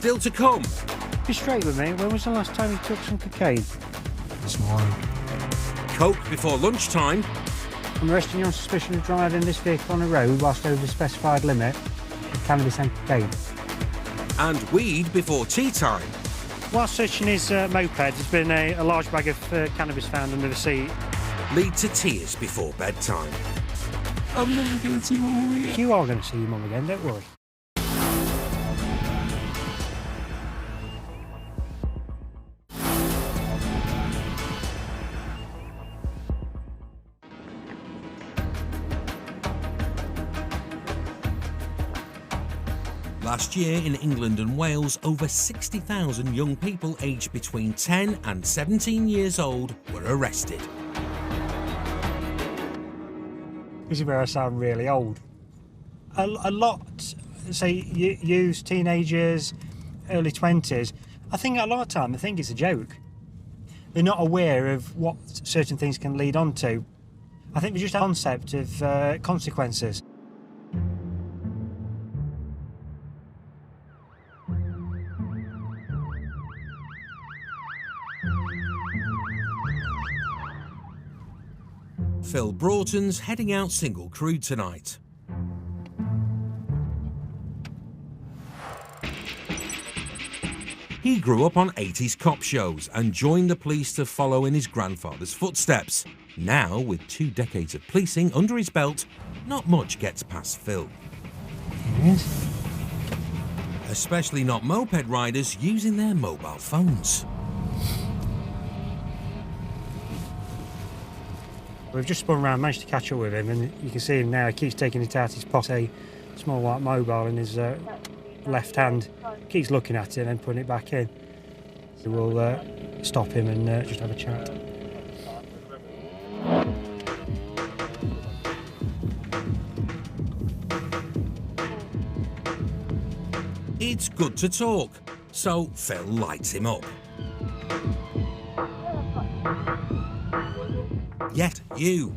Still to come. Be straight with me, when was the last time you took some cocaine? This morning. Coke before lunchtime. I'm arresting you on suspicion of driving this vehicle on a road whilst over the specified limit with cannabis and cocaine. And weed before tea time. Whilst searching his moped, there's been a large bag of cannabis found under the seat. Lead to tears before bedtime. I'm never going to see my mum again. You are going to see your mum again, don't worry. Last year in England and Wales, over 60,000 young people aged between 10 and 17 years old were arrested. This is where I sound really old. A lot, say, youth, teenagers, early 20s, I think a lot of time they think it's a joke. They're not aware of what certain things can lead on to. I think there's just a concept of consequences. Phil Broughton's heading out single crew tonight. He grew up on 80s cop shows and joined the police to follow in his grandfather's footsteps. Now, with 2 decades of policing under his belt, not much gets past Phil. Yes. Especially not moped riders using their mobile phones. We've just spun around, managed to catch up with him, and you can see him now. He keeps taking it out his pocket, a small white mobile in his left hand. Keeps looking at it and then putting it back in. So we'll stop him and just have a chat. It's good to talk, so Phil lights him up. Yet you.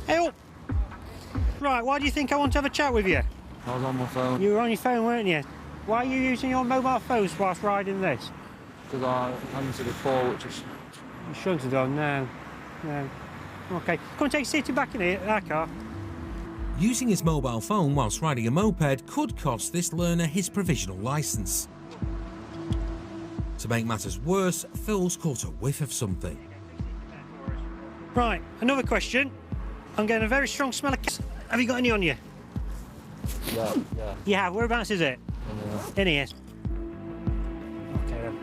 Hey up! Right, why do you think I want to have a chat with you? I was on my phone. You were on your phone, weren't you? Why are you using your mobile phones whilst riding this? Because I answered the call, which is... You shouldn't have done, no. No. OK, come and take a seat back in here, that car. Using his mobile phone whilst riding a moped could cost this learner his provisional licence. To make matters worse, Phil's caught a whiff of something. Right, another question. I'm getting a very strong smell of... Have you got any on you? Yeah. Yeah, whereabouts is it? In here. OK then.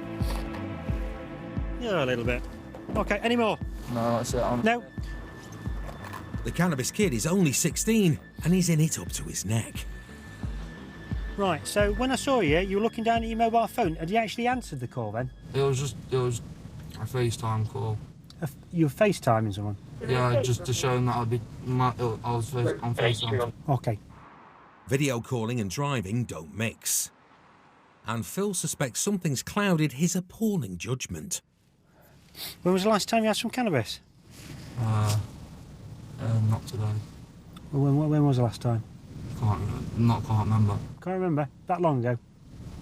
Yeah, a little bit. OK, any more? No, that's it. No? The cannabis kid is only 16 and he's in it up to his neck. Right, so when I saw you, you were looking down at your mobile phone. Had you actually answered the call then? It was a FaceTime call. You were FaceTiming someone? Yeah, just to show them that I was on FaceTime. OK. Video calling and driving don't mix. And Phil suspects something's clouded his appalling judgment. When was the last time you had some cannabis? Not today. When was the last time? Can't remember. Can't remember. That long ago.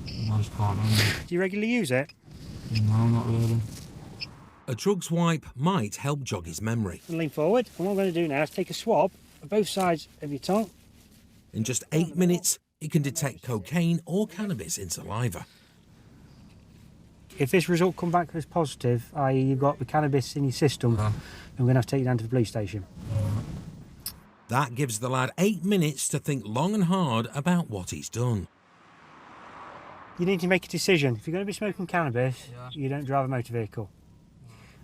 I just can't remember. Do you regularly use it? No, not really. A drugs wipe might help jog his memory. Lean forward, and what I'm going to do now is take a swab of both sides of your tongue. In just 8 minutes, he can detect cocaine or cannabis in saliva. If this result come back as positive, i.e. you've got the cannabis in your system, then we're going to have to take you down to the police station. That gives the lad 8 minutes to think long and hard about what he's done. You need to make a decision. If you're going to be smoking cannabis, you don't drive a motor vehicle.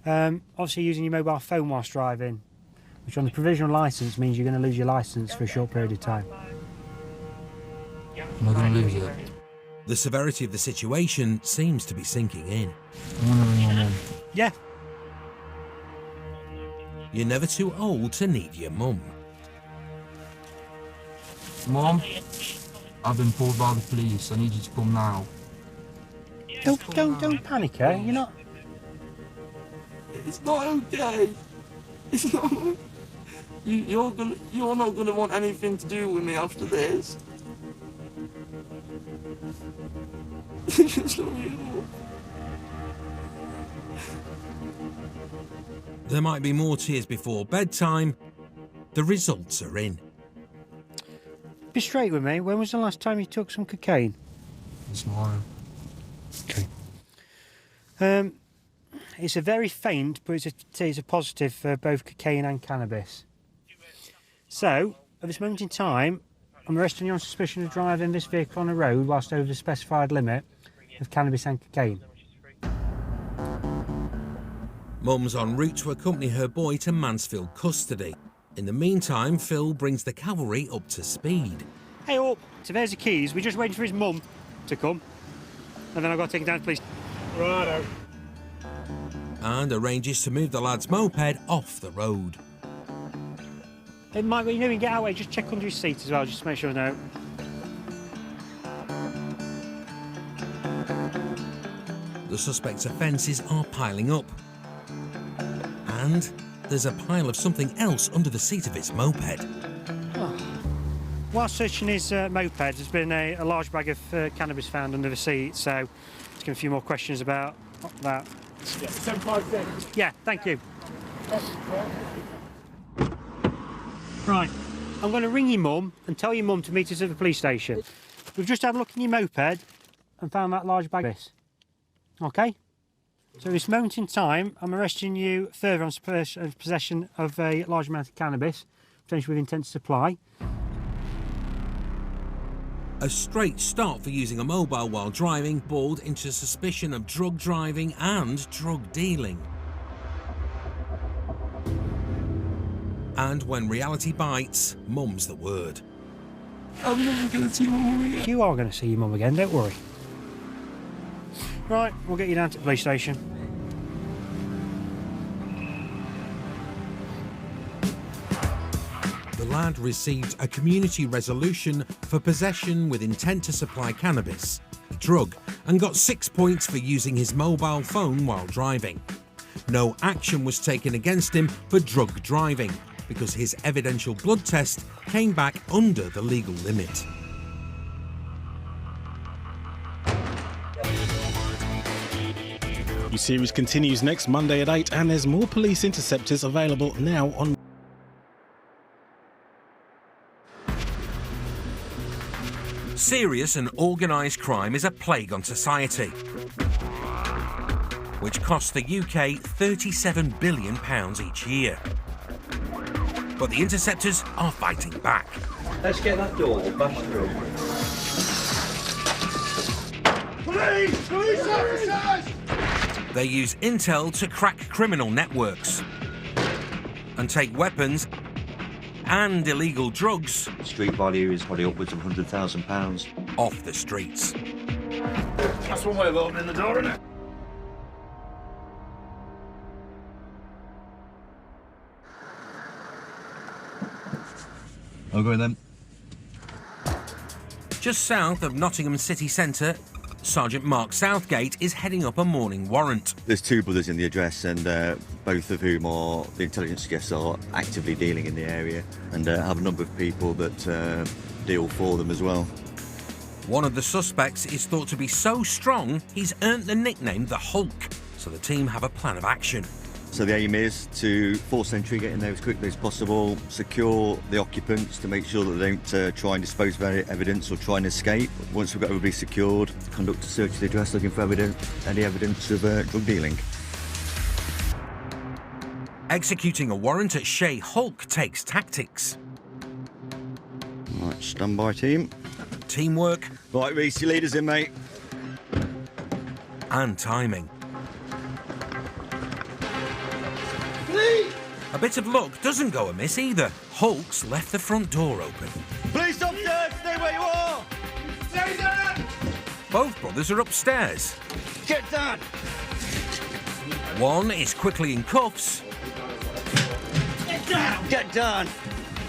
Obviously using your mobile phone whilst driving, which on the provisional licence means you're going to lose your licence for a short period of time. I'm not going to lose it. The severity of the situation seems to be sinking in. I'm going to ring my mum. Yeah. You're never too old to need your mum. Mum, I've been pulled by the police. I need you to come now. Don't panic, eh? You're not... It's not okay. It's not... You're not gonna want anything to do with me after this. Just let me go. There might be more tears before bedtime. The results are in. Be straight with me. When was the last time you took some cocaine? This morning. Okay. It's a very faint, but it's a positive for both cocaine and cannabis. So, at this moment in time, I'm arresting you on suspicion of driving this vehicle on a road whilst over the specified limit of cannabis and cocaine. Mum's en route to accompany her boy to Mansfield custody. In the meantime, Phil brings the cavalry up to speed. Hey up, so there's the keys. We're just waiting for his mum to come. And then I've got to take him down to police. Righto. And arranges to move the lad's moped off the road. Hey Mike, when you get out way, just check under his seat as well, just to make sure no. The suspect's offences are piling up. And there's a pile of something else under the seat of his moped. Oh. While searching his moped, there's been a large bag of cannabis found under the seat, so let's get a few more questions about that. Yeah, 756. Yeah, thank you. Right, I'm going to ring your mum and tell your mum to meet us at the police station. We've just had a look in your moped and found that large bag of this. Okay? So at this moment in time, I'm arresting you further on possession of a large amount of cannabis, potentially with intent to supply. A straight start for using a mobile while driving boiled into suspicion of drug driving and drug dealing. And when reality bites, mum's the word. I'm never going to see Mum again. You are going to see your mum again, don't worry. Right, we'll get you down to the police station. The lad received a community resolution for possession with intent to supply cannabis, a drug, and got 6 points for using his mobile phone while driving. No action was taken against him for drug driving because his evidential blood test came back under the legal limit. The series continues next Monday at 8, and there's more police interceptors available now on. Serious and organised crime is a plague on society, which costs the UK £37 billion each year. But the Interceptors are fighting back. Let's get that door bashed through. Police! Police officers! They use intel to crack criminal networks and take weapons and illegal drugs Street value is probably upwards of £100,000. off the streets. That's one way of opening the door, isn't it? I'll go in then. Just south of Nottingham city centre, Sergeant Mark Southgate is heading up a morning warrant. There's two brothers in the address, and both of whom are, the intelligence suggests, are actively dealing in the area, and have a number of people that deal for them as well. One of the suspects is thought to be so strong he's earned the nickname the Hulk, so the team have a plan of action. So the aim is to force entry, get in there as quickly as possible, secure the occupants to make sure that they don't try and dispose of any evidence or try and escape. Once we've got everybody secured, conduct a search of the address looking for any evidence of drug dealing. Executing a warrant at Shea Hulk takes tactics. Right, stand by team. Teamwork. Right, Reese, your leaders in, mate. And timing. Police! A bit of luck doesn't go amiss either. Hulk's left the front door open. Police officers, stay where you are! Stay down! Both brothers are upstairs. Get down! One is quickly in cuffs, Get down! Get down!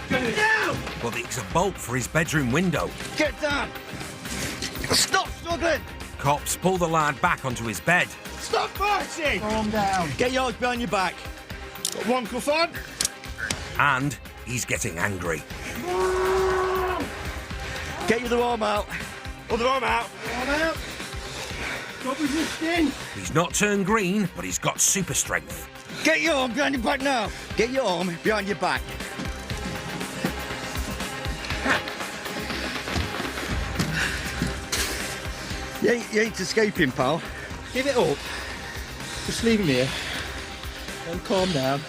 Get down! but it's a bolt for his bedroom window. Get down! Stop struggling! Cops pull the lad back onto his bed. Stop fighting! Calm down. Get your arms behind your back. Got one cuff on. And He's getting angry. Get your other arm out. Other arm out. Arm out. Stop resisting. He's not turned green, but he's got super strength. Get your arm behind your back now. Get your arm behind your back. You ain't escaping, pal. Give it up. Just leave him here. Then calm down.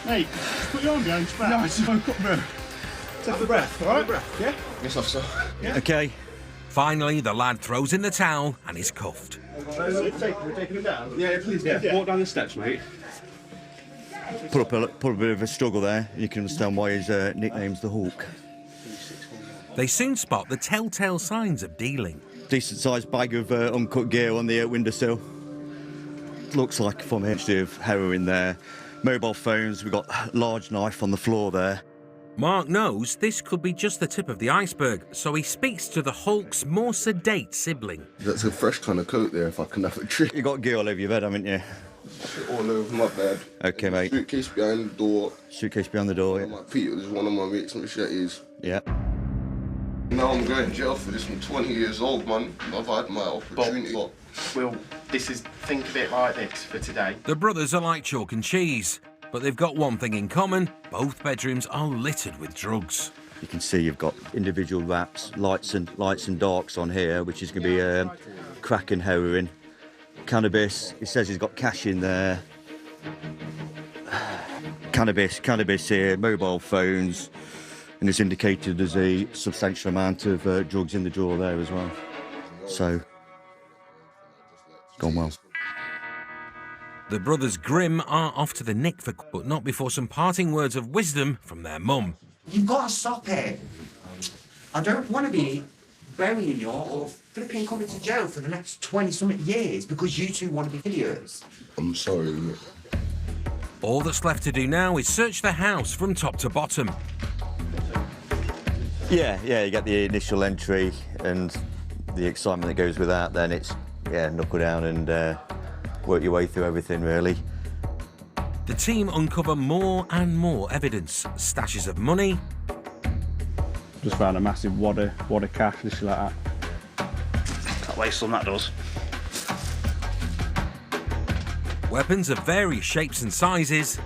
Mate, put your arm behind your back. No, it's no cut, bro. Take the breath, all right? Yeah? Yes, officer. Yeah. Okay. Finally, the lad throws in the towel and is cuffed. We're taking him down? Yeah, please. Yeah. Walk down the steps, mate. Put up a bit of a struggle there. You can understand why his nickname's the Hawk. They soon spot the telltale signs of dealing. Decent sized bag of uncut gear on the windowsill. Looks like from a history of heroin there. Mobile phones, we've got a large knife on the floor there. Mark knows this could be just the tip of the iceberg, so he speaks to the Hulk's more sedate sibling. That's a fresh kind of coat there, if I can have a trick. You got gear all over your bed, haven't you? Shit all over my bed. Okay, mate. Suitcase behind the door. Suitcase behind the door, On my feet, there's one of my mates' machetes. yeah. Now I'm going to jail for this. I'm 20 years old, man. I've had my opportunity. Well, think of it like this for today. The brothers are like chalk and cheese, but they've got one thing in common. Both bedrooms are littered with drugs. You can see you've got individual wraps, lights and darks on here, which is going to be crack and heroin. Cannabis, he says he's got cash in there. Cannabis here, mobile phones, and it's indicated there's a substantial amount of drugs in the drawer there as well. So, gone well. The brothers Grimm are off to the nick for, but not before some parting words of wisdom from their mum. You've got to stop it. I don't want to be burying you or flipping coming to jail for the next 20-something years because you two want to be idiots. I'm sorry. All that's left to do now is search the house from top to bottom. Yeah, you get the initial entry and the excitement that goes with that, then it's, knuckle down and work your way through everything, really. The team uncover more and more evidence, stashes of money. Just found a massive wad of cash, literally like that. Can't waste on that, does. Weapons of various shapes and sizes.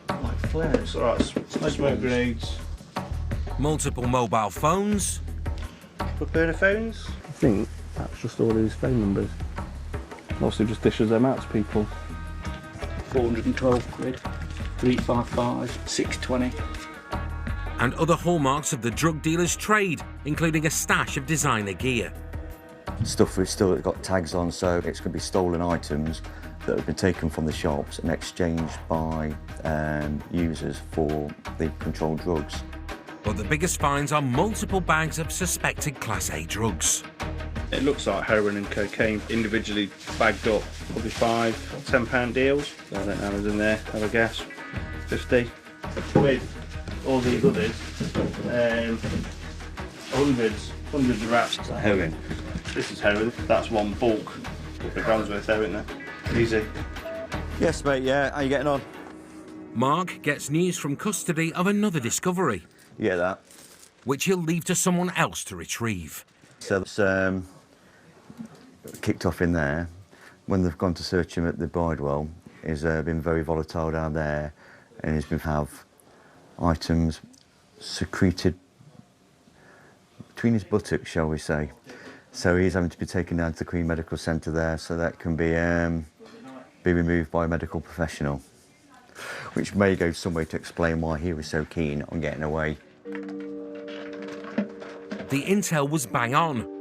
Like flares. Alright, smoke grenades. Multiple mobile phones. Burner phones? I think that's just all his phone numbers. Also just dishes them out to people. 412 quid, 355, 620. And other hallmarks of the drug dealer's trade, including a stash of designer gear. Stuff we've still got tags on, so it's going to be stolen items that have been taken from the shops and exchanged by users for the controlled drugs. But the biggest finds are multiple bags of suspected Class A drugs. It looks like heroin and cocaine individually bagged up, probably £5 or £10 deals. So I don't know what's in there, have a guess. 50. With all these others, hundreds of wraps. Is that heroin? This is heroin, that's one bulk. The grams worth there, isn't there? Easy. Yes, mate, yeah. How you getting on? Mark gets news from custody of another discovery, Yeah, that. which he'll leave to someone else to retrieve. So it's kicked off in there. When they've gone to search him at the Bridewell, he's been very volatile down there, and he's been have items secreted between his buttocks, shall we say. So he's having to be taken down to the Queen Medical Centre there, so that can be removed by a medical professional, which may go some way to explain why he was so keen on getting away. The intel was bang on.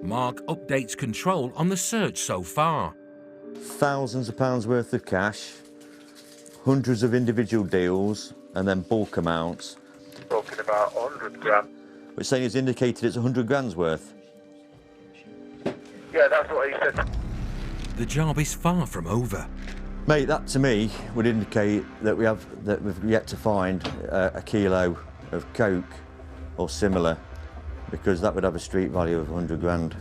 Mark updates control on the search so far. Thousands of pounds worth of cash, hundreds of individual deals, and then bulk amounts. Talking about 100 grand. Which saying it's indicated it's 100 grand's worth. Yeah, that's what he said. The job is far from over. Mate, that to me would indicate that we've yet to find a kilo of coke or similar, because that would have a street value of 100 grand.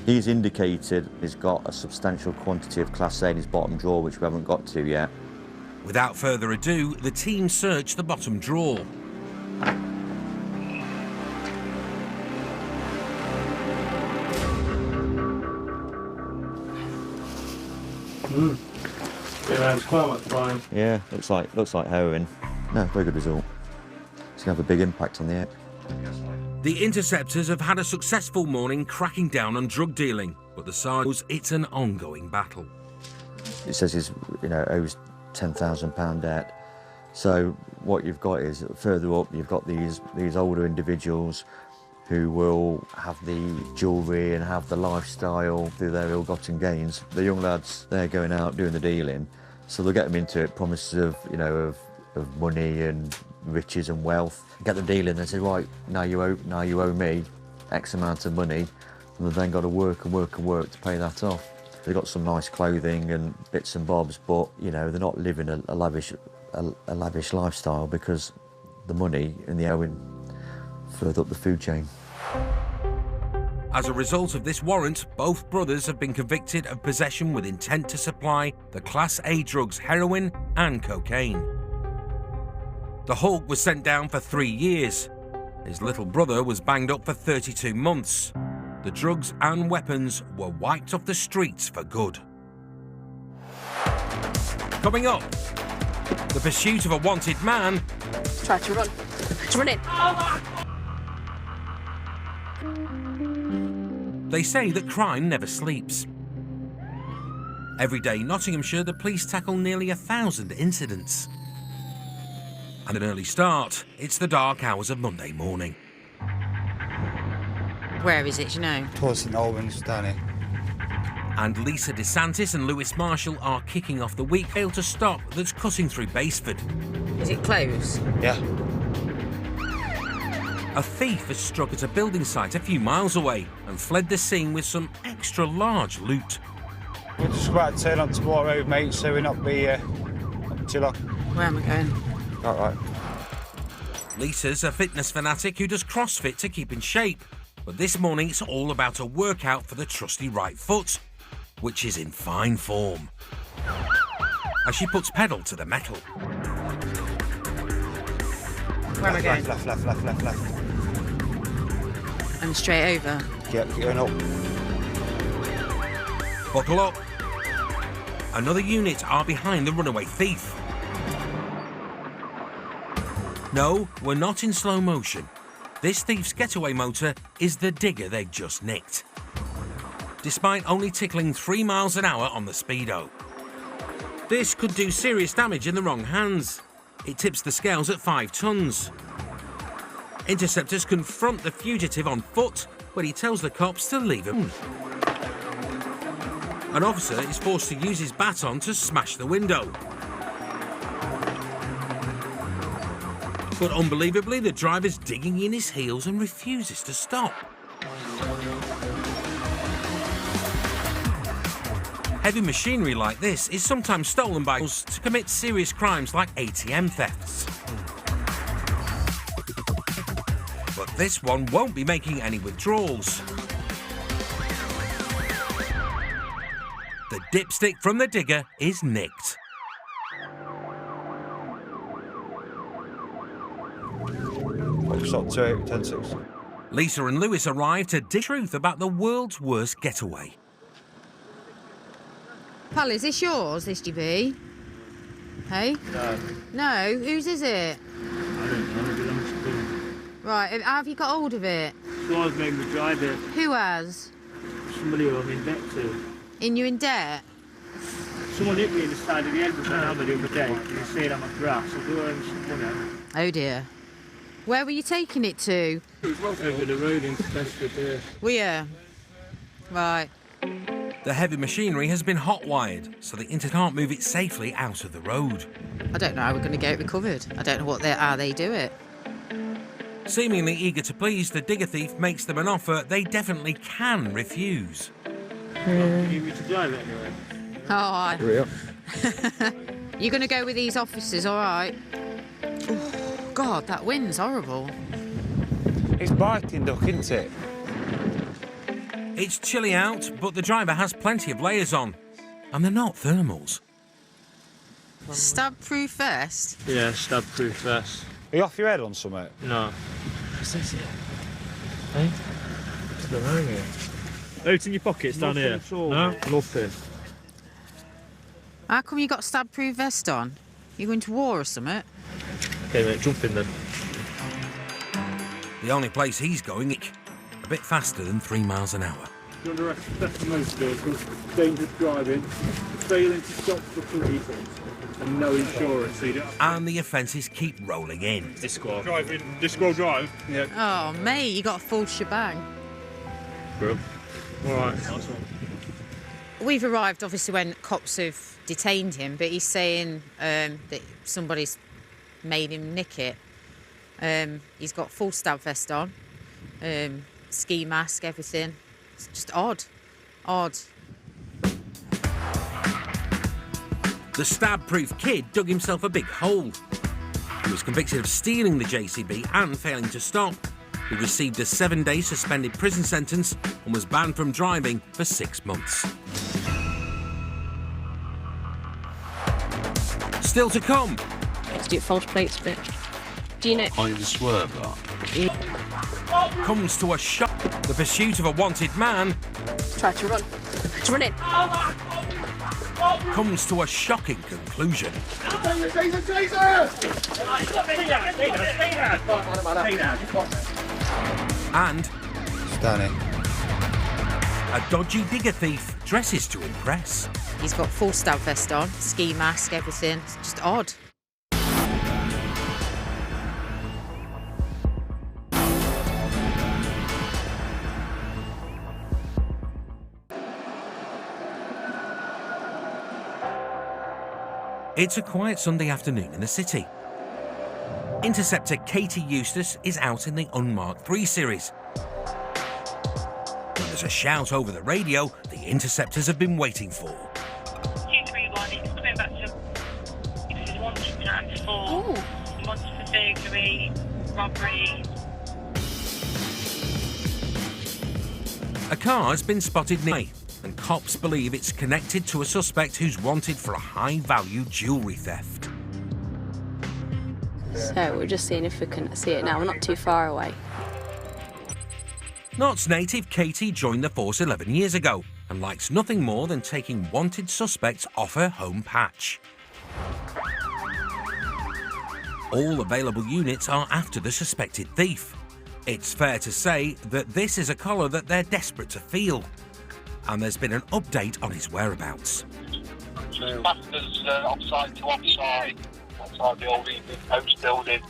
He's indicated he's got a substantial quantity of Class A in his bottom drawer, which we haven't got to yet. Without further ado, the team search the bottom drawer. Yeah, it's quite much fine. Yeah, looks like heroin. No, very good result. It's going to have a big impact on the app. The Interceptors have had a successful morning cracking down on drug dealing, but the sergeant knows it's an ongoing battle. It says he's, owes £10,000 debt. So what you've got is, further up, you've got these older individuals who will have the jewellery and have the lifestyle through their ill-gotten gains. The young lads, they're going out doing the dealing, so they'll get them into it, promises of money and riches and wealth. Get them dealing, they say, right, now you owe me X amount of money, and they've then got to work and work and work to pay that off. They've got some nice clothing and bits and bobs, but they're not living a lavish lifestyle because the money and the owing further up the food chain. As a result of this warrant, both brothers have been convicted of possession with intent to supply the Class A drugs heroin and cocaine. The Hulk was sent down for 3 years. His little brother was banged up for 32 months. The drugs and weapons were wiped off the streets for good. Coming up, the pursuit of a wanted man. Try to run. It's running. They say that crime never sleeps. Every day, Nottinghamshire, the police tackle nearly 1,000 incidents. And an early start, it's the dark hours of Monday morning. Where is it, do you know? Towards St Albans, down here. And Lisa DeSantis and Lewis Marshall are kicking off the week fail to stop that's cutting through Baseford. Is it closed? Yeah. A thief has struck at a building site a few miles away and fled the scene with some extra large loot. We're just about to turn on to Moor Road, mate, so we're not be too long. Where am I going? All right. Lisa's a fitness fanatic who does CrossFit to keep in shape. But this morning it's all about a workout for the trusty right foot, which is in fine form. As she puts pedal to the metal. Where am I going? Left. And straight over? Yeah, keep going up. Buckle up. Another unit are behind the runaway thief. No, we're not in slow motion. This thief's getaway motor is the digger they've just nicked. Despite only tickling 3 miles an hour on the speedo. This could do serious damage in the wrong hands. It tips the scales at 5 tons. Interceptors confront the fugitive on foot, but he tells the cops to leave him. An officer is forced to use his baton to smash the window. But unbelievably, the driver's digging in his heels and refuses to stop. Heavy machinery like this is sometimes stolen by those to commit serious crimes like ATM thefts. But this one won't be making any withdrawals. The dipstick from the digger is nicked. Stop 28, Lisa and Lewis arrive to dig truth about the world's worst getaway. Pal, is this yours, this GB? Hey? No. No? Whose is I it? don't know, it belongs to them. Right, have you got hold of it? Someone's made me drive it. Who has? Somebody who I'm in debt to. In you in debt? Someone hit me in the side of the head with an hammer the other day. They said I'm a grass. I do earn some money. Oh dear. Where were you taking it to? Over the road into Bedford. Were you? Right. The heavy machinery has been hot-wired, so the Inter can't move it safely out of the road. I don't know how we're going to get it recovered. I don't know how they do it. Seemingly eager to please, the digger thief makes them an offer they definitely can refuse. You need me to drive it anyway? All right. Hurry up. You're going to go with these officers, all right? Oh, God, that wind's horrible. It's biting duck, isn't it? It's chilly out, but the driver has plenty of layers on. And they're not thermals. Stab-proof vest? Yeah, stab-proof vest. Are you off your head on something? No. What's this here? Hey? What's going on here? Out in your pockets down here? No? Nothing. How come you got stab-proof vest on? You going to war or something? Okay, mate, jump in then. The only place he's going, a bit faster than 3 miles an hour. You're under arrest for theft of motor vehicles, dangerous driving, failing to stop for police, and no insurance. So you don't have And the offences keep rolling in. Disqual. driving, disqual drive. Yeah. Oh, mate, you got a full shebang. Bro. Alright. We've arrived, obviously, when cops have detained him, but he's saying that somebody's made him nick it. He's got full stab vest on, ski mask, everything. It's just odd. Odd. The stab-proof kid dug himself a big hole. He was convicted of stealing the JCB and failing to stop. He received a 7-day suspended prison sentence and was banned from driving for 6 months. Still to come. Let's do false plates a bit. Do you know? I just swerve that. Comes to a shock. The pursuit of a wanted man. Try to run. It's running. Comes to a shocking conclusion. And stunning. A dodgy digger thief dresses to impress. He's got full stab vest on, ski mask, everything. It's just odd. It's a quiet Sunday afternoon in the city. Interceptor Katie Eustace is out in the unmarked 3 Series. When there's a shout over the radio, the Interceptors have been waiting for. 231, it's coming back to... This is wanted times 4. Wanted for burglary, robbery. A car has been spotted near, and cops believe it's connected to a suspect who's wanted for a high-value jewellery theft. So we're just seeing if we can see it now. We're not too far away. Notts native Katie joined the force 11 years ago and likes nothing more than taking wanted suspects off her home patch. All available units are after the suspected thief. It's fair to say that this is a collar that they're desperate to feel. And there's been an update on his whereabouts. Masters offside to offside, outside the old evening post building.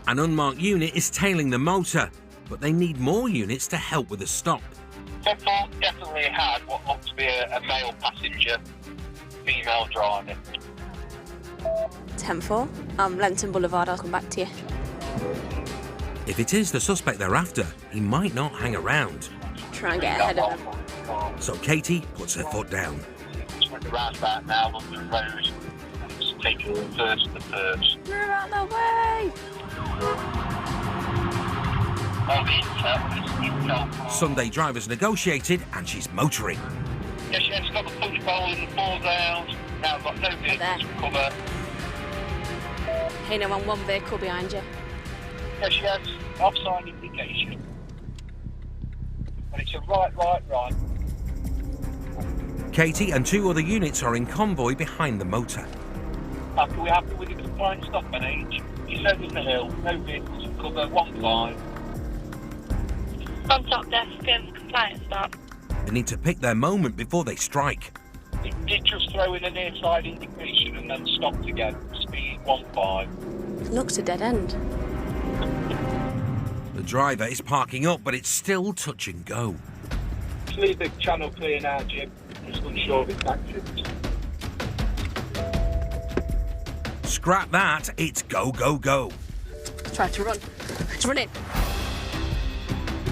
An unmarked unit is tailing the motor, but they need more units to help with the stop. Football definitely had what looked to be a male passenger, female driving. 10-4. Lenton Boulevard, I'll come back to you. If it is the suspect they're after, he might not hang around. Try and get ahead of him. So Katie puts her foot down. Just went around about now on the road, just taking the first to first. We're on the way! Sunday drivers negotiated and she's motoring. Yes, she's got the punch bowl in the 4 down. Now I've got no vehicles to cover. Hey, no, on one vehicle behind you. Yes, she has offside indication. But it's a right. Katie and 2 other units are in convoy behind the motor. After we're happy with the compliant stop and age, he's over the hill, no vehicles to cover, 1-5. On top desk, compliance stop. They need to pick their moment before they strike. It did just throw in a near side indication and then stopped again. Speed 1-5. Looks a dead end. The driver is parking up, but it's still touch and go. Just leave the channel clear now, Jim. Just unsure of its actions. Scrap that, it's go, go, go. Try to run. It's running.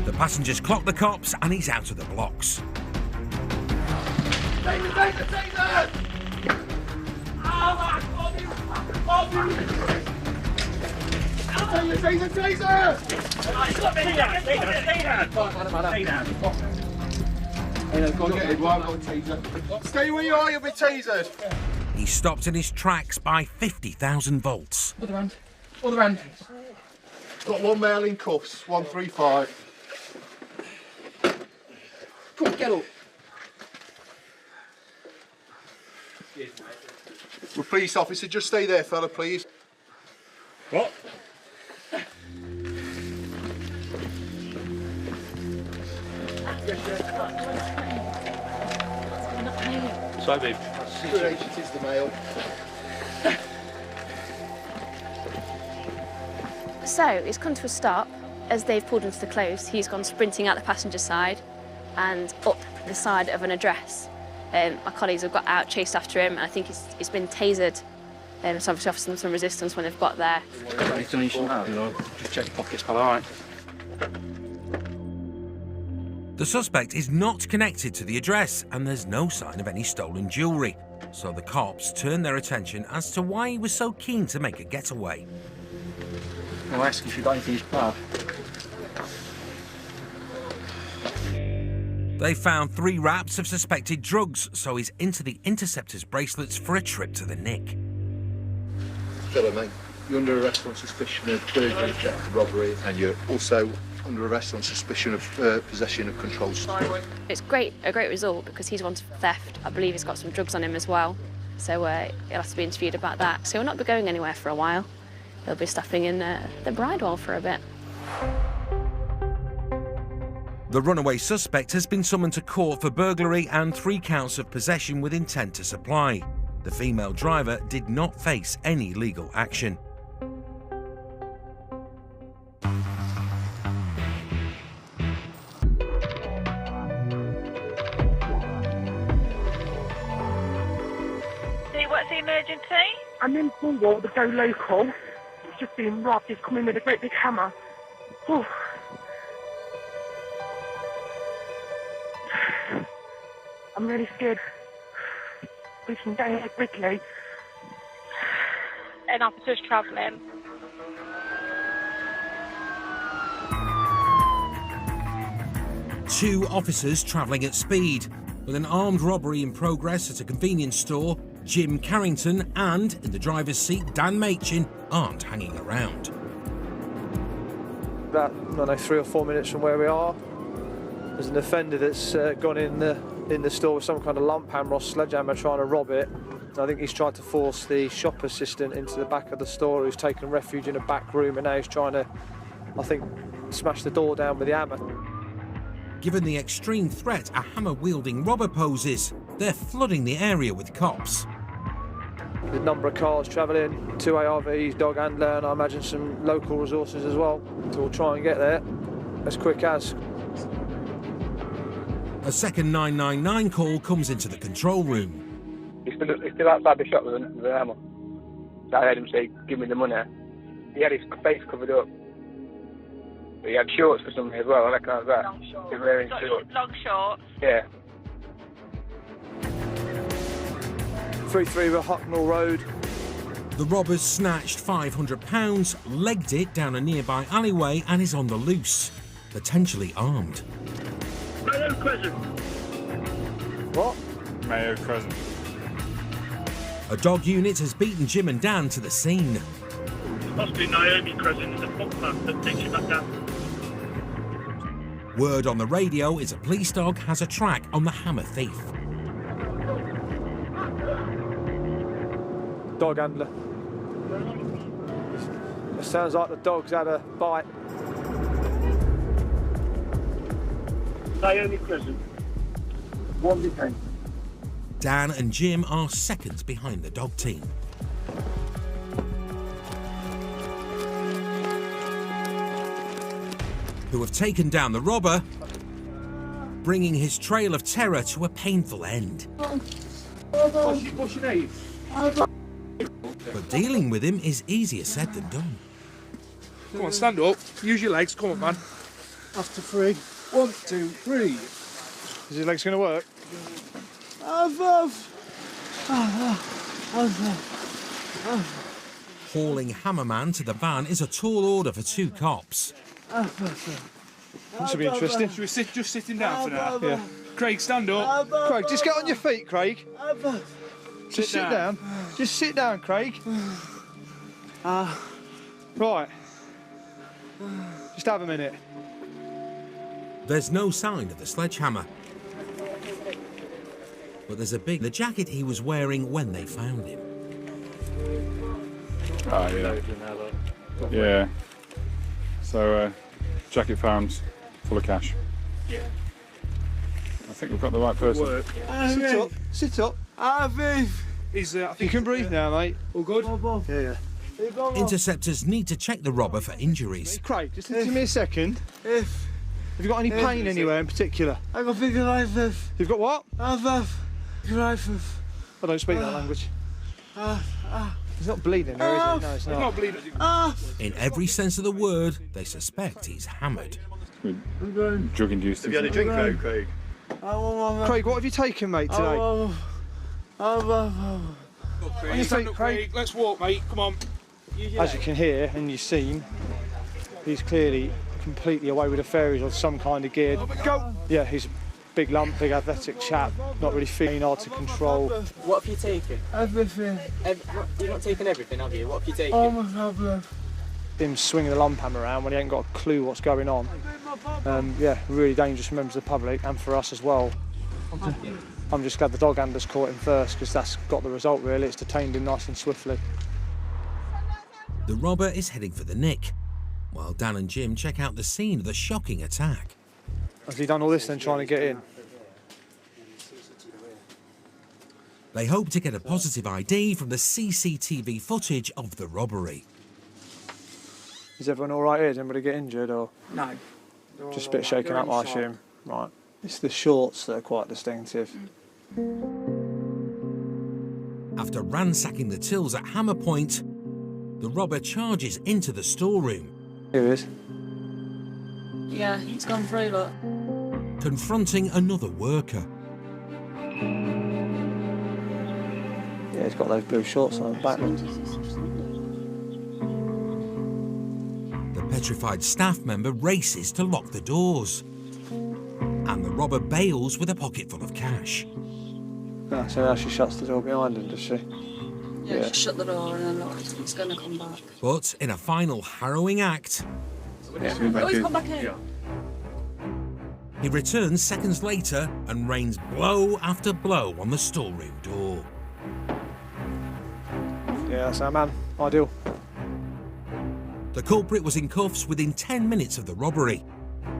The passengers clock the cops and he's out of the blocks. Go on, get Edward, I've got a taser. Stay where you are, you'll be tasered. He stopped in his tracks by 50,000 volts. Other hand. Other hand. Got one male in cuffs, 135. Come on, get up. Well, police officer, just stay there, fella, please. What? Sorry, babe. Good agent is the male. So it's come to a stop. As they've pulled into the close, he's gone sprinting out the passenger side and up the side of an address. My colleagues have got out, chased after him, and I think he's been tasered. So obviously offering some resistance when they've got there. Just check your pockets, pal, all right? The suspect is not connected to the address and there's no sign of any stolen jewellery. So the cops turn their attention as to why he was so keen to make a getaway. I'll ask if you've got anything in his car. They found 3 wraps of suspected drugs, so he's into the Interceptors bracelets for a trip to the Nick. Fella, mate, you're under arrest on suspicion of burglary, theft, robbery, and you're also under arrest on suspicion of possession of controlled substance. It's a great result because he's wanted for theft. I believe he's got some drugs on him as well. So he'll have to be interviewed about that. So he'll not be going anywhere for a while. He'll be stopping in the Bridewell for a bit. The runaway suspect has been summoned to court for burglary and 3 counts of possession with intent to supply. The female driver did not face any legal action. What's the emergency? I'm in Cornwall, the Go Local. He's just been robbed. He's come in with a great big hammer. Ooh. I'm really scared. We can get here quickly. An officer's travelling. Two officers travelling at speed. With an armed robbery in progress at a convenience store, Jim Carrington and, in the driver's seat, Dan Machin aren't hanging around. About, I don't know, 3 or 4 minutes from where we are, there's an offender that's gone in the store with some kind of lump hammer or sledgehammer trying to rob it. I think he's tried to force the shop assistant into the back of the store, who's taken refuge in a back room, and now he's trying to, I think, smash the door down with the hammer. Given the extreme threat a hammer-wielding robber poses, they're flooding the area with cops. There's a number of cars travelling, 2 ARVs, dog handler, and I imagine some local resources as well. So we'll try and get there as quick as. A second 999 call comes into the control room. He's still outside the shop with an hammer. So I heard him say, "Give me the money." He had his face covered up. But he had shorts for something as well, I recognise that. Long shorts. He was wearing shorts. Long shorts. Yeah. 33 Hucknall Road. The robbers snatched £500, legged it down a nearby alleyway and is on the loose, potentially armed. Mayo Crescent. What? Mayo Crescent. A dog unit has beaten Jim and Dan to the scene. It must be Naomi Crescent, the footpath that takes you back down. Word on the radio is a police dog has a track on the hammer thief. Dog handler. It sounds like the dog's had a bite. Naomi Crescent. 1 detained. Dan and Jim are seconds behind the dog team. Who have taken down the robber, bringing his trail of terror to a painful end. What's your name? But dealing with him is easier said than done. Come on, stand up. Use your legs. Come on, man. After 3. 1, 2, 3. Is your legs going to work? Hauling Hammerman to the van is a tall order for 2 cops. This should be interesting. Should we just sit him down for now? Yeah. Craig, stand up. Craig, just get on your feet, Craig. Just sit down. Just sit down, Craig. Right. Just have a minute. There's no sign of the sledgehammer. But there's the jacket he was wearing when they found him. Oh, yeah. Yeah. So, jacket found, full of cash. Yeah. I think we've got the right person. Sit up. Sit up. You can breathe now, mate. All good? Yeah. Interceptors need to check the robber for injuries. Craig, just listen to me a second. Have you got any pain anywhere in particular? I got big life. You've got what? Life. I don't speak that language. He's not bleeding there, is he? No, it's not. Not bleeding. In every sense of the word, they suspect he's hammered. Drug-induced. Have you had a drink, though, Craig? Craig, what have you taken, mate, today? On your feet, Craig. Let's walk, mate. Come on. As you can hear and you've seen, he's clearly completely away with the fairies or some kind of gear. Go! Yeah, he's a big lump, big athletic chap, not really feeling hard to control. What have you taken? Everything. You've not taken everything, have you? What have you taken? Him swinging the lump hammer around when he ain't got a clue what's going on. Yeah, really dangerous for members of the public and for us as well. I'm just glad the dog handlers caught him first because that's got the result really. It's detained him nice and swiftly. The robber is heading for the nick, while Dan and Jim check out the scene of the shocking attack. Has he done all this then trying to get in? They hope to get a positive ID from the CCTV footage of the robbery. Is everyone all right here? Did anybody get injured or? No. Just a bit shaken up, I assume. Right. It's the shorts that are quite distinctive. After ransacking the tills at Hammer Point, the robber charges into the storeroom. Here he is. Yeah, he's gone through, look. Confronting another worker. Yeah, he's got those blue shorts on the back. The petrified staff member races to lock the doors. And the robber bails with a pocket full of cash. Ah, so now she shuts the door behind him, does she? Yeah, she shut the door and then looked. It's going to come back. But in a final harrowing act, Oh, he's come back in. Yeah. he returns seconds later and rains blow after blow on the storeroom door. Yeah, that's our man. Ideal. The culprit was in cuffs within 10 minutes of the robbery.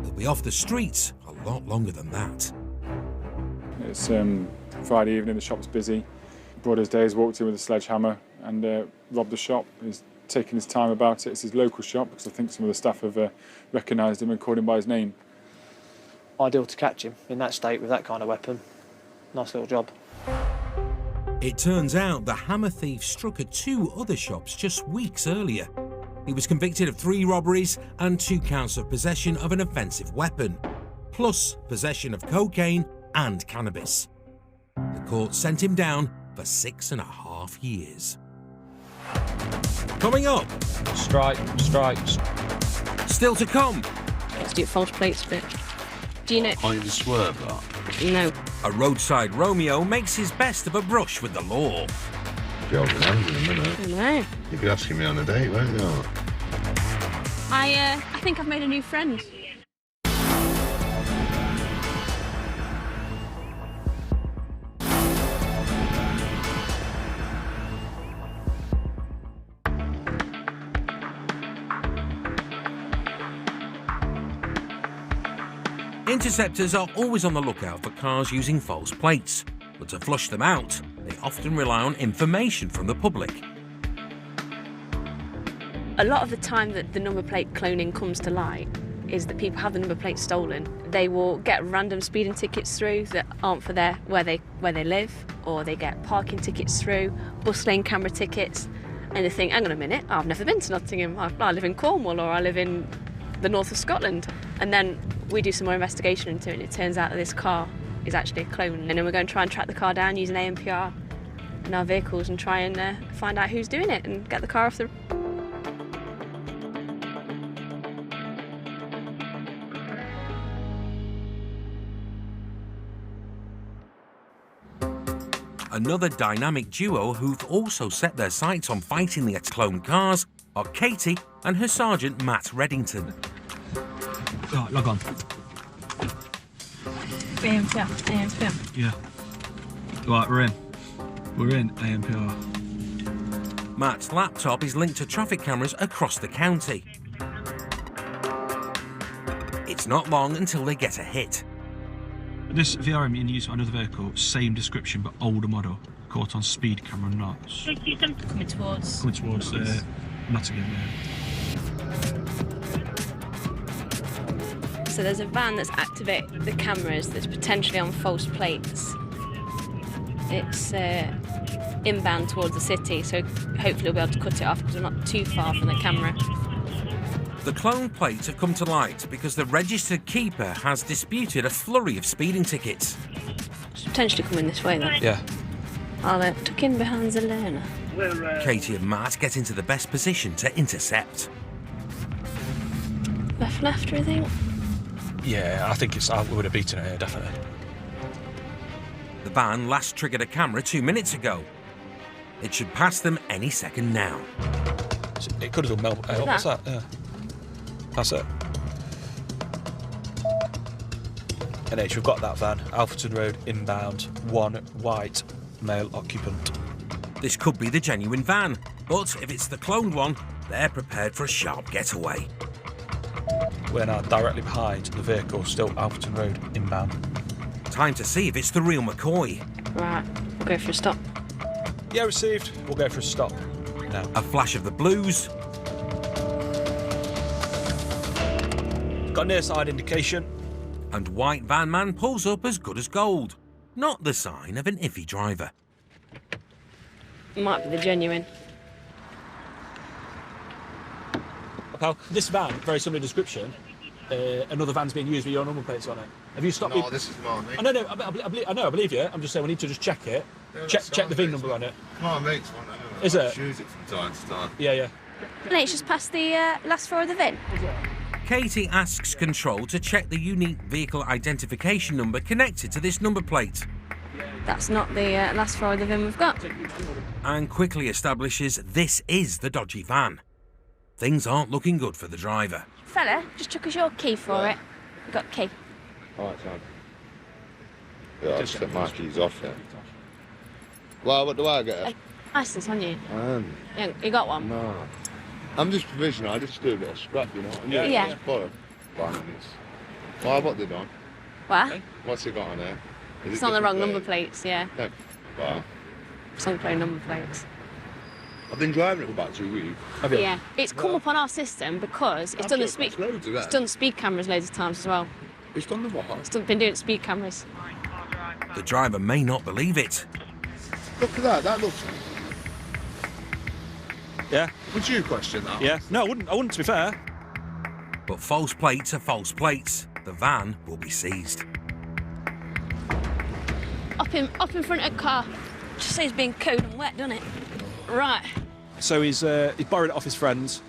He'll be off the streets a lot longer than that. It's Friday evening, the shop's busy. Broad as day has walked in with a sledgehammer and robbed the shop. He's taken his time about it. It's his local shop because I think some of the staff have recognised him and called him by his name. Ideal to catch him in that state with that kind of weapon. Nice little job. It turns out the hammer thief struck at 2 other shops just weeks earlier. He was convicted of 3 robberies and 2 counts of possession of an offensive weapon, plus possession of cocaine and cannabis. The court sent him down for 6.5 years. Coming up, Stripes. still to come, Let's do false plates bit. Do you know? Kind of swerve that. No. a roadside Romeo makes his best of a brush with the law. Be holding hands in a minute. I know. You'll be asking me on a date, won't you? I think I've made a new friend. Interceptors are always on the lookout for cars using false plates, but to flush them out, they often rely on information from the public. A lot of the time that the number plate cloning comes to light is that people have the number plate stolen. They will get random speeding tickets through that aren't for where they live, or they get parking tickets through, bus lane camera tickets, and they think, hang on a minute, I've never been to Nottingham, I live in Cornwall, or I live in the north of Scotland. And then we do some more investigation into it, and it turns out that this car is actually a clone. And then we're going to try and track the car down using ANPR in our vehicles and try and find out who's doing it and get the car off the... Another dynamic duo who've also set their sights on fighting the ex-cloned cars are Katie and her sergeant Matt Reddington. Right, log on. AMPR. Yeah. Right, we're in. We're in AMPR. Matt's laptop is linked to traffic cameras across the county. It's not long until they get a hit. This VRM in use on another vehicle, same description but older model, caught on speed camera knots. Coming towards Nottingham, yeah. So there's a van that's activated the cameras that's potentially on false plates. It's inbound towards the city, so hopefully we'll be able to cut it off because we're not too far from the camera. The clone plates have come to light because the registered keeper has disputed a flurry of speeding tickets. It's potentially coming this way then. Yeah. I'll tuck in behind the learner. Katie and Matt get into the best position to intercept. Left, I think. Yeah, I think we would have beaten it here, definitely. The van last triggered a camera 2 minutes ago. It should pass them any second now. It could have done what's that? Yeah. That's it. NH, we've got that van. Alfreton Road, inbound, one white male occupant. This could be the genuine van, but if it's the cloned one, they're prepared for a sharp getaway. We're now directly behind the vehicle, still Alfreton Road, inbound. Time to see if it's the real McCoy. Right, we'll go for a stop. Yeah, received. We'll go for a stop now. A flash of the blues. Got near side indication. And white van man pulls up as good as gold. Not the sign of an iffy driver. Might be the genuine. Pal, this van, very similar description. Another van's being used with your number plates on it. Have you stopped? No, this is mine, mate. I believe you. I'm just saying we need to just check it. Yeah, check the VIN number on it. My mate's one, anyway. Is it? Use it from time to time. Yeah. And it's just past the last four of the VIN. Katie asks Control to check the unique vehicle identification number connected to this number plate. That's not the last four of the VIN we've got. And quickly establishes this is the dodgy van. Things aren't looking good for the driver. Fella, just chuck us your key for it. We've got a key. Alright, Sam. Yeah, I'll set my keys off then. Well, what do I get? License on you. I am. You got one? No. I'm just provisional, I just do a bit of scrap, you know. Yeah. Just borrow. Why, what they done? What? What's it got on there? It's on the wrong number plates, yeah. No. Wow. It's on the wrong number plates. I've been driving it for about 2 weeks. Have you? Yeah, it's come up on our system because it's done the speed. It's done speed cameras loads of times as well. It's done the what? It's been doing speed cameras. The driver may not believe it. Look at that. That looks. Yeah. Would you question that? Yeah. No, I wouldn't. To be fair. But false plates are false plates. The van will be seized. Up in front of the car. Just says being cold and wet, doesn't it? Right. So he's borrowed it off his friends.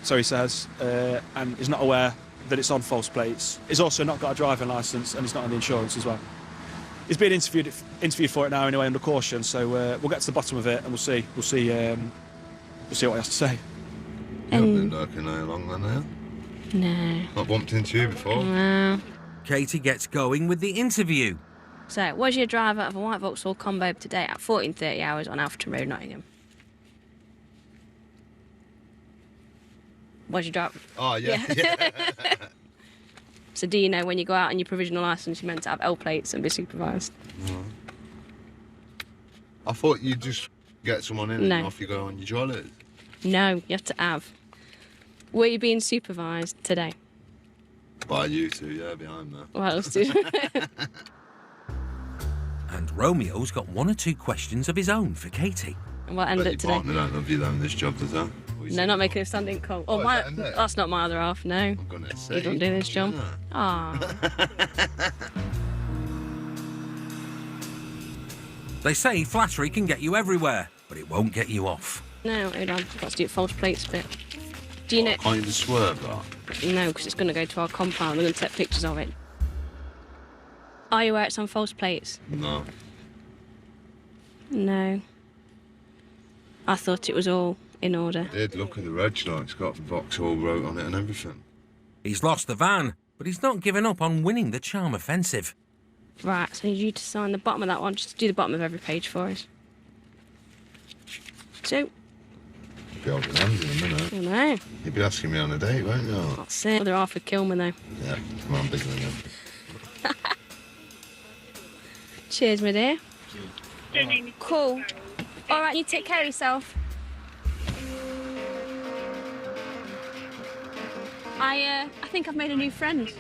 So he says, and he's not aware that it's on false plates. He's also not got a driving licence, and he's not on the insurance as well. He's being interviewed for it now anyway under caution. So we'll get to the bottom of it, and we'll see what he has to say. You haven't been working very long then, have you? No. Not bumped into you before? No. Katie gets going with the interview. So, was your driver of a white Vauxhall combo today at 14:30 hours on Alfreton Road, Nottingham? Was your driver? Oh, yeah. So do you know when you go out on your provisional licence you're meant to have L plates and be supervised? No. I thought you'd just get someone in No. and off you go on your trolley. No, you have to have. Were you being supervised today? By you two, yeah, behind there. What else did And Romeo's got one or two questions of his own for Katie. What ended Bet it your today? partner don't love you then, this job, does that? No, not making a standing call. Oh, Oh, is that that's not my other half, no. I'm gonna say. You don't do this, John. Ah. They say flattery can get you everywhere, but it won't get you off. No, hold on. I've got to do false plates bit. Do you know? Can't you just swerve that? No, because it's going to go to our compound. We're going to take pictures of it. Are you aware it's on false plates? No. No. I thought it was all in order. I did look at the reg light, it's got Vauxhall wrote on it and everything. He's lost the van, but he's not given up on winning the charm offensive. Right, so I need you to sign the bottom of that one. Just do the bottom of every page for us. 2. Be holding hands in a minute. I know. You'll be asking me on a date, won't you? That's it. Other half would kill me, though. Yeah, come on, bigger than him. Cheers, my dear. Cool. All right, you take care of yourself. I think I've made a new friend.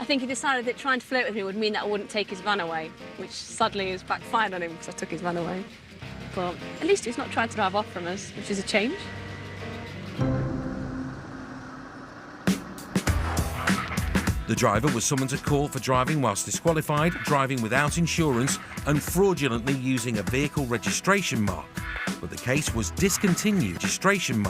I think he decided that trying to flirt with me would mean that I wouldn't take his van away, which sadly has backfired on him because I took his van away. But at least he's not trying to drive off from us, which is a change. The driver was summoned to court for driving whilst disqualified, driving without insurance and fraudulently using a vehicle registration mark. But the case was discontinued registration mark.